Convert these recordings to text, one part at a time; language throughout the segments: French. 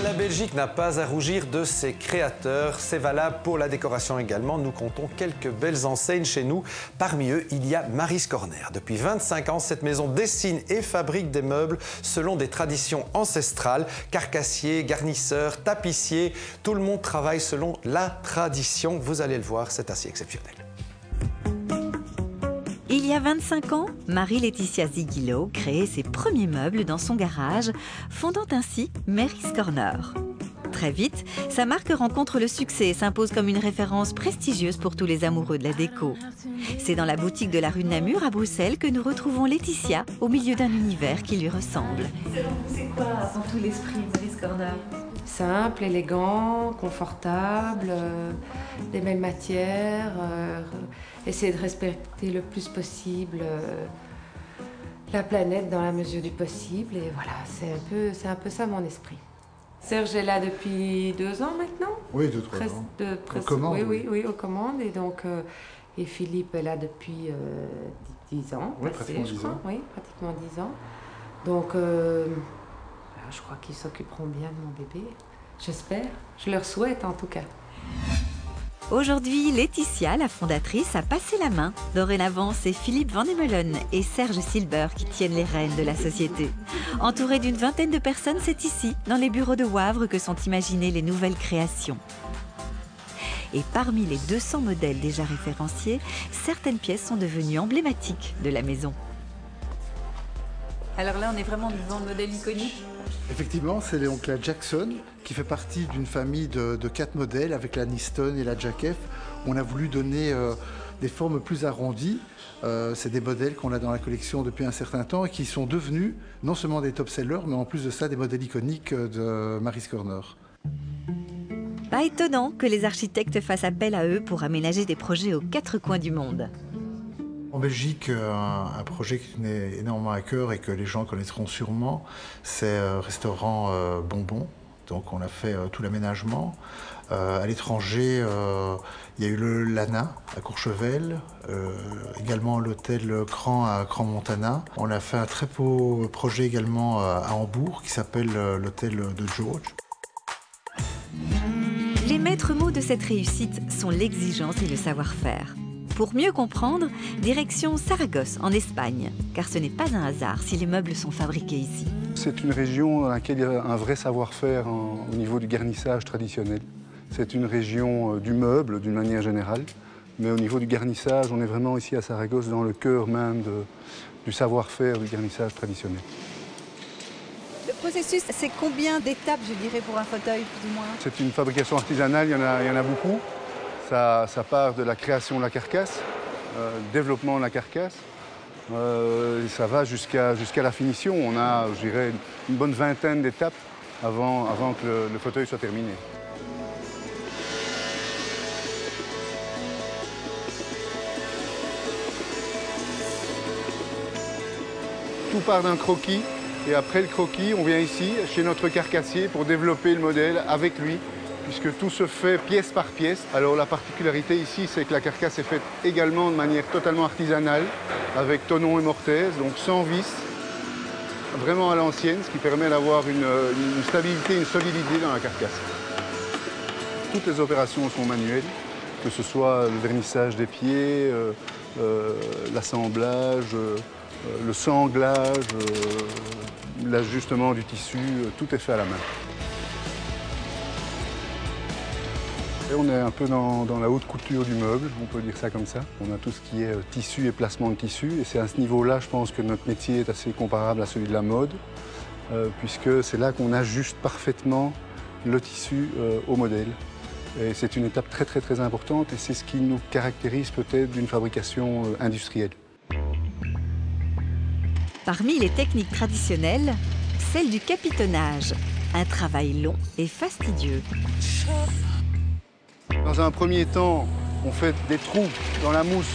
La Belgique n'a pas à rougir de ses créateurs. C'est valable pour la décoration également. Nous comptons quelques belles enseignes chez nous. Parmi eux, il y a Mary's Corner. Depuis 25 ans, cette maison dessine et fabrique des meubles selon des traditions ancestrales. Carcassiers, garnisseurs, tapissiers, tout le monde travaille selon la tradition. Vous allez le voir, c'est assez exceptionnel. Il y a 25 ans, Marie-Laetitia Ziguilo créait ses premiers meubles dans son garage, fondant ainsi Mary's Corner. Très vite, sa marque rencontre le succès et s'impose comme une référence prestigieuse pour tous les amoureux de la déco. C'est dans la boutique de la rue de Namur à Bruxelles que nous retrouvons Laetitia au milieu d'un univers qui lui ressemble. Selon vous, c'est quoi avant tout l'esprit de Mary's Corner? Simple, élégant, confortable, des belles matières, essayer de respecter le plus possible la planète dans la mesure du possible. Et voilà, c'est un peu ça mon esprit. Serge est là depuis 2 ans maintenant. Oui, 2-3 ans. Aux commandes. Oui, aux commandes. Et donc, et Philippe est là depuis 10 ans. Oui, pratiquement 10 ans. Oui, pratiquement 10 ans. Donc, je crois qu'ils s'occuperont bien de mon bébé. J'espère. Je leur souhaite en tout cas. Aujourd'hui, Laetitia, la fondatrice, a passé la main. Dorénavant, c'est Philippe Van Emelen et Serge Silber qui tiennent les rênes de la société. Entouré d'une vingtaine de personnes, c'est ici, dans les bureaux de Wavre, que sont imaginées les nouvelles créations. Et parmi les 200 modèles déjà référenciés, certaines pièces sont devenues emblématiques de la maison. Alors là, on est vraiment devant le modèle iconique. Effectivement, c'est donc la Jackson qui fait partie d'une famille de 4 modèles avec la Niston et la Jack F. On a voulu donner des formes plus arrondies. C'est des modèles qu'on a dans la collection depuis un certain temps et qui sont devenus non seulement des top-sellers, mais en plus de ça des modèles iconiques de Mary's Corner. Pas étonnant que les architectes fassent appel à eux pour aménager des projets aux 4 coins du monde. En Belgique, un projet qui tenait énormément à cœur et que les gens connaîtront sûrement, c'est restaurant Bonbon. Donc on a fait tout l'aménagement. À l'étranger, il y a eu le Lana à Courchevel, également l'hôtel Cran à Crans-Montana. On a fait un très beau projet également à Hambourg qui s'appelle l'hôtel de George. Les maîtres mots de cette réussite sont l'exigence et le savoir-faire. Pour mieux comprendre, direction Saragosse, en Espagne, car ce n'est pas un hasard si les meubles sont fabriqués ici. C'est une région dans laquelle il y a un vrai savoir-faire au niveau du garnissage traditionnel. C'est une région du meuble d'une manière générale, mais au niveau du garnissage, on est vraiment ici à Saragosse dans le cœur même du savoir-faire du garnissage traditionnel. Le processus, c'est combien d'étapes, je dirais, pour un fauteuil, plus ou moins? C'est une fabrication artisanale, il y en a beaucoup. Ça part de la création de la carcasse, développement de la carcasse, et ça va jusqu'à la finition. On a, je dirais, une bonne vingtaine d'étapes avant que le fauteuil soit terminé. Tout part d'un croquis, et après le croquis, on vient ici, chez notre carcassier, pour développer le modèle avec lui, puisque tout se fait pièce par pièce. Alors la particularité ici, c'est que la carcasse est faite également de manière totalement artisanale, avec tonneau et mortaise, donc sans vis, vraiment à l'ancienne, ce qui permet d'avoir une stabilité, une solidité dans la carcasse. Toutes les opérations sont manuelles, que ce soit le vernissage des pieds, l'assemblage, le sanglage, l'ajustement du tissu, tout est fait à la main. Et on est un peu dans la haute couture du meuble, on peut dire ça comme ça. On a tout ce qui est tissu et placement de tissu. Et c'est à ce niveau-là, je pense que notre métier est assez comparable à celui de la mode, puisque c'est là qu'on ajuste parfaitement le tissu au modèle. Et c'est une étape très très très importante et c'est ce qui nous caractérise peut-être d'une fabrication industrielle. Parmi les techniques traditionnelles, celle du capitonnage, un travail long et fastidieux. Dans un premier temps, on fait des trous dans la mousse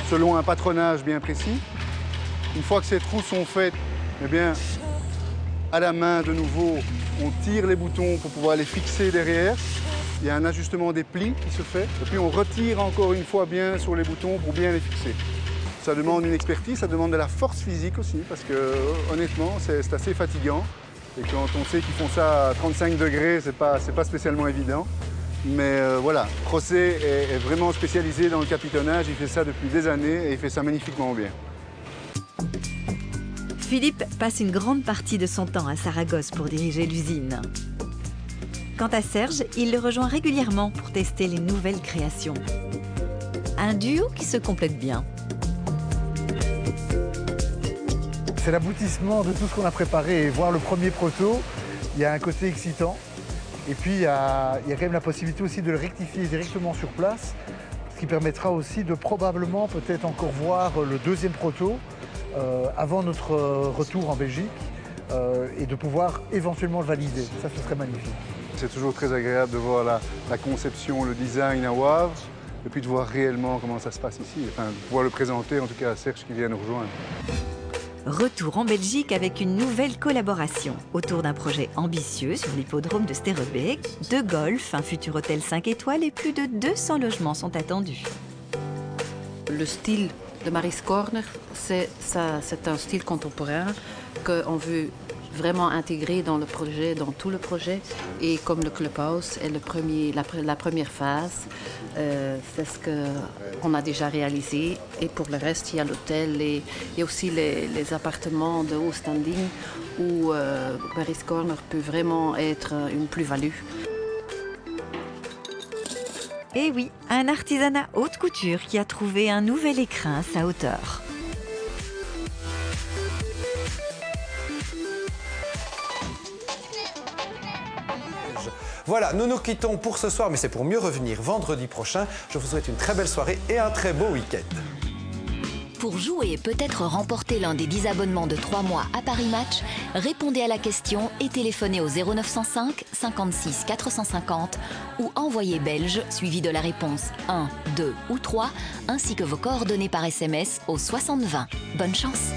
selon un patronage bien précis. Une fois que ces trous sont faits, eh bien, à la main de nouveau, on tire les boutons pour pouvoir les fixer derrière. il y a un ajustement des plis qui se fait. Et puis on retire encore une fois bien sur les boutons pour bien les fixer. Ça demande une expertise, ça demande de la force physique aussi, parce que honnêtement, c'est assez fatigant. Et quand on sait qu'ils font ça à 35 degrés, c'est pas spécialement évident. Mais voilà, José est vraiment spécialisé dans le capitonnage, il fait ça depuis des années et il fait ça magnifiquement bien. Philippe passe une grande partie de son temps à Saragosse pour diriger l'usine. Quant à Serge, il le rejoint régulièrement pour tester les nouvelles créations. Un duo qui se complète bien. C'est l'aboutissement de tout ce qu'on a préparé et voir le premier proto, il y a un côté excitant. Et puis il y a quand même la possibilité aussi de le rectifier directement sur place, ce qui permettra aussi de probablement peut-être encore voir le deuxième proto avant notre retour en Belgique et de pouvoir éventuellement le valider. Ça, ce serait magnifique. C'est toujours très agréable de voir la conception, le design à Wavre, et puis de voir réellement comment ça se passe ici, enfin, de pouvoir le présenter en tout cas à Serge qui vient nous rejoindre. Retour en Belgique avec une nouvelle collaboration autour d'un projet ambitieux sur l'hippodrome de Sterrebeek, de golf, un futur hôtel 5 étoiles et plus de 200 logements sont attendus. Le style de Mary's Corner, c'est un style contemporain qu'on veut vraiment intégrer dans le projet, dans tout le projet. Et comme le Clubhouse est la première phase, c'est ce qu'on a déjà réalisé. Et pour le reste, il y a l'hôtel et il y a aussi les appartements de haut standing où Mary's Corner peut vraiment être une plus-value. Et oui, un artisanat haute couture qui a trouvé un nouvel écrin à sa hauteur. Voilà, nous nous quittons pour ce soir, mais c'est pour mieux revenir vendredi prochain. Je vous souhaite une très belle soirée et un très beau week-end. Pour jouer et peut-être remporter l'un des 10 abonnements de 3 mois à Paris Match, répondez à la question et téléphonez au 0905 56 450 ou envoyez belge suivi de la réponse 1, 2 ou 3 ainsi que vos coordonnées par SMS au 60 20. Bonne chance!